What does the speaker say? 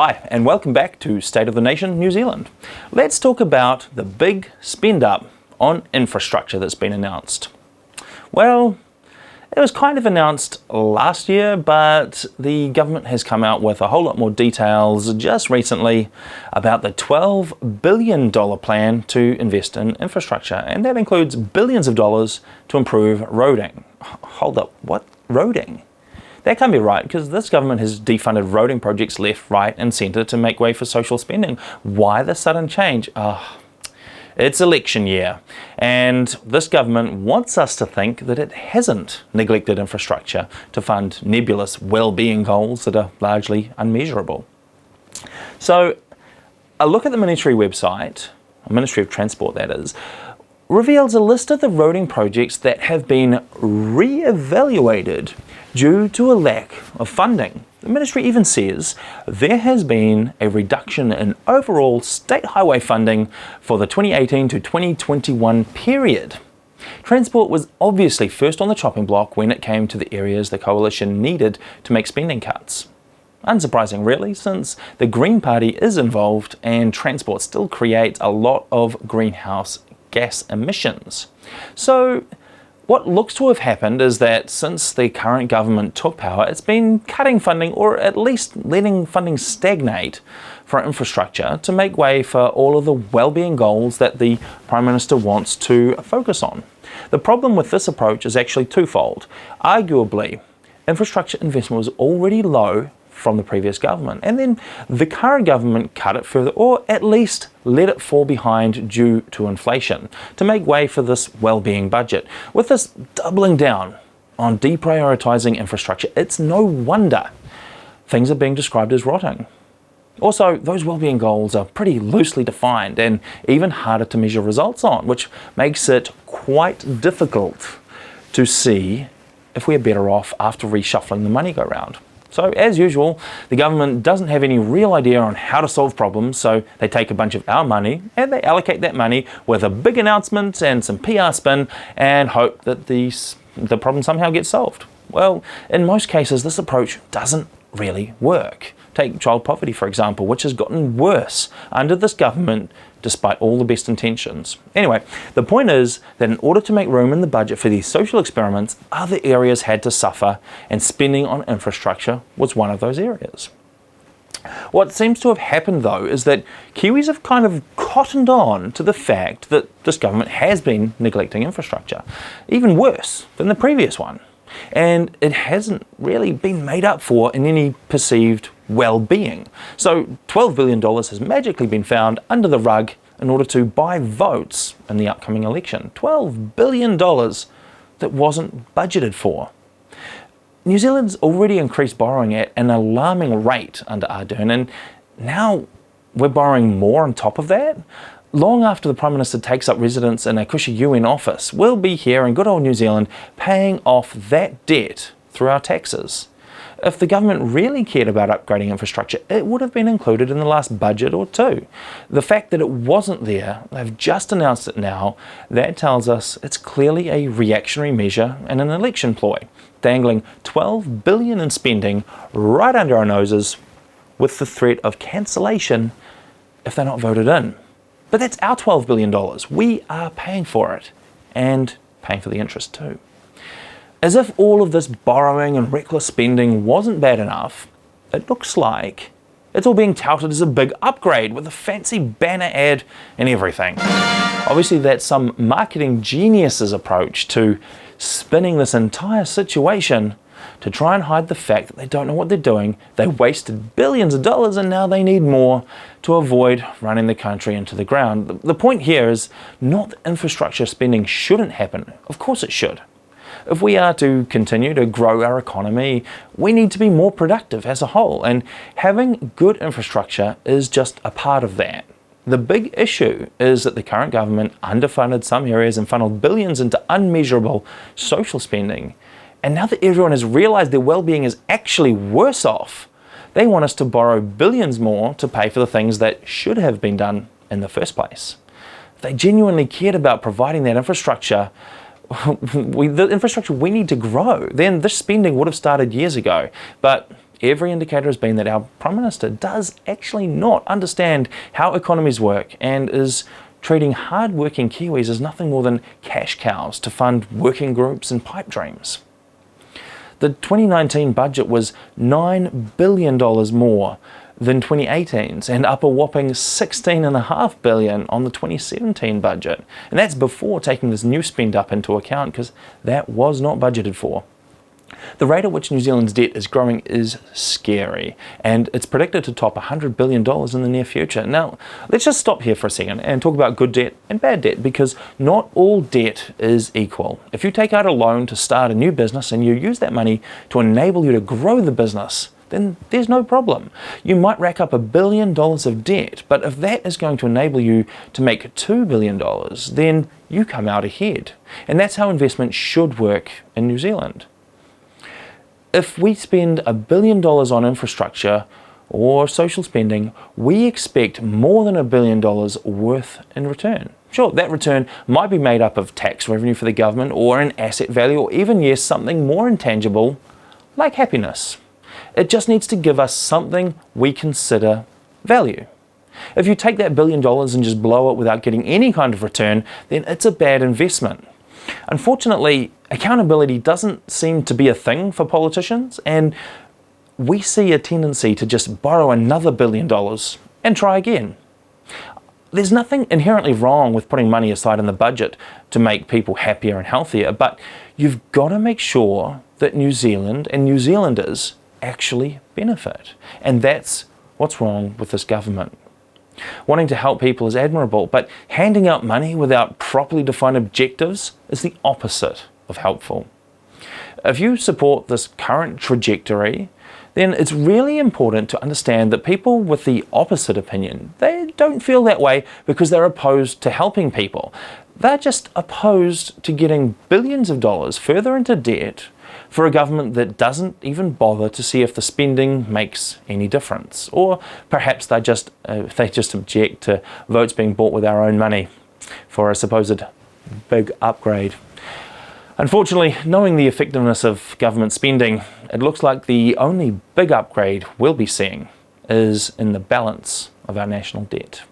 Hi, and welcome back to State of the Nation, New Zealand. Let's talk about the big spend up on infrastructure that's been announced. Well, it was kind of announced last year, but the government has come out with a whole lot more details just recently about the $12 billion plan to invest in infrastructure, and that includes billions of dollars to improve roading. Hold up, what? Roading? That can't be right, because this government has defunded roading projects left, right and centre to make way for social spending. Why the sudden change? It's election year, and this government wants us to think that it hasn't neglected infrastructure to fund nebulous well-being goals that are largely unmeasurable. So a look at the Ministry website, Ministry of Transport that is, reveals a list of the roading projects that have been re-evaluated due to a lack of funding. The Ministry even says there has been a reduction in overall state highway funding for the 2018 to 2021 period. Transport was obviously first on the chopping block when it came to the areas the coalition needed to make spending cuts. Unsurprising really, since the Green Party is involved and transport still creates a lot of greenhouse gas emissions. So what looks to have happened is that since the current government took power, it's been cutting funding, or at least letting funding stagnate for infrastructure to make way for all of the well-being goals that the Prime Minister wants to focus on. The problem with this approach is actually twofold. Arguably, infrastructure investment was already low from the previous government, and then the current government cut it further, or at least let it fall behind due to inflation to make way for this well-being budget. With this doubling down on deprioritising infrastructure, it's no wonder things are being described as rotting. Also, those well-being goals are pretty loosely defined and even harder to measure results on, which makes it quite difficult to see if we're better off after reshuffling the money go round. So, as usual, the government doesn't have any real idea on how to solve problems, so they take a bunch of our money and they allocate that money with a big announcement and some PR spin and hope that the problem somehow gets solved. Well, in most cases, this approach doesn't really work. Take child poverty, for example, which has gotten worse under this government despite all the best intentions. Anyway, the point is that in order to make room in the budget for these social experiments, other areas had to suffer, and spending on infrastructure was one of those areas. What seems to have happened, though, is that Kiwis have kind of cottoned on to the fact that this government has been neglecting infrastructure, even worse than the previous one. And it hasn't really been made up for in any perceived well-being. So $12 billion has magically been found under the rug in order to buy votes in the upcoming election. $12 billion that wasn't budgeted for. New Zealand's already increased borrowing at an alarming rate under Ardern, and now we're borrowing more on top of that? Long after the Prime Minister takes up residence in a cushy UN office, we'll be here in good old New Zealand paying off that debt through our taxes. If the government really cared about upgrading infrastructure, it would have been included in the last budget or two. The fact that it wasn't there, they've just announced it now, that tells us it's clearly a reactionary measure and an election ploy, dangling $12 billion in spending right under our noses with the threat of cancellation if they're not voted in. But that's our $12 billion. We are paying for it, and paying for the interest too. As if all of this borrowing and reckless spending wasn't bad enough, it looks like it's all being touted as a big upgrade with a fancy banner ad and everything. Obviously, that's some marketing genius's approach to spinning this entire situation to try and hide the fact that they don't know what they're doing. They wasted billions of dollars and now they need more to avoid running the country into the ground. The point here is not that infrastructure spending shouldn't happen. Of course it should. If we are to continue to grow our economy, we need to be more productive as a whole, and having good infrastructure is just a part of that. The big issue is that the current government underfunded some areas and funneled billions into unmeasurable social spending. And now that everyone has realised their well-being is actually worse off, they want us to borrow billions more to pay for the things that should have been done in the first place. If they genuinely cared about providing that infrastructure, the infrastructure we need to grow, then this spending would have started years ago. But every indicator has been that our Prime Minister does actually not understand how economies work and is treating hard-working Kiwis as nothing more than cash cows to fund working groups and pipe dreams. The 2019 budget was $9 billion more than 2018's and up a whopping $16.5 billion on the 2017 budget. And that's before taking this new spend up into account, because that was not budgeted for. The rate at which New Zealand's debt is growing is scary, and it's predicted to top $100 billion in the near future. Now, let's just stop here for a second and talk about good debt and bad debt, because not all debt is equal. If you take out a loan to start a new business and you use that money to enable you to grow the business, then there's no problem. You might rack up $1 billion of debt, but if that is going to enable you to make $2 billion, then you come out ahead. And that's how investment should work in New Zealand. If we spend $1 billion on infrastructure or social spending, we expect more than $1 billion worth in return. Sure, that return might be made up of tax revenue for the government, or an asset value, or even, yes, something more intangible like happiness. It just needs to give us something we consider value. If you take that $1 billion and just blow it without getting any kind of return, then it's a bad investment. Unfortunately, accountability doesn't seem to be a thing for politicians, and we see a tendency to just borrow another $1 billion and try again. There's nothing inherently wrong with putting money aside in the budget to make people happier and healthier, but you've got to make sure that New Zealand and New Zealanders actually benefit. And that's what's wrong with this government. Wanting to help people is admirable, but handing out money without properly defined objectives is the opposite of helpful. If you support this current trajectory, then it's really important to understand that people with the opposite opinion, they don't feel that way because they're opposed to helping people. They're just opposed to getting billions of dollars further into debt for a government that doesn't even bother to see if the spending makes any difference. Or perhaps they just object to votes being bought with our own money for a supposed big upgrade. Unfortunately, knowing the effectiveness of government spending, it looks like the only big upgrade we'll be seeing is in the balance of our national debt.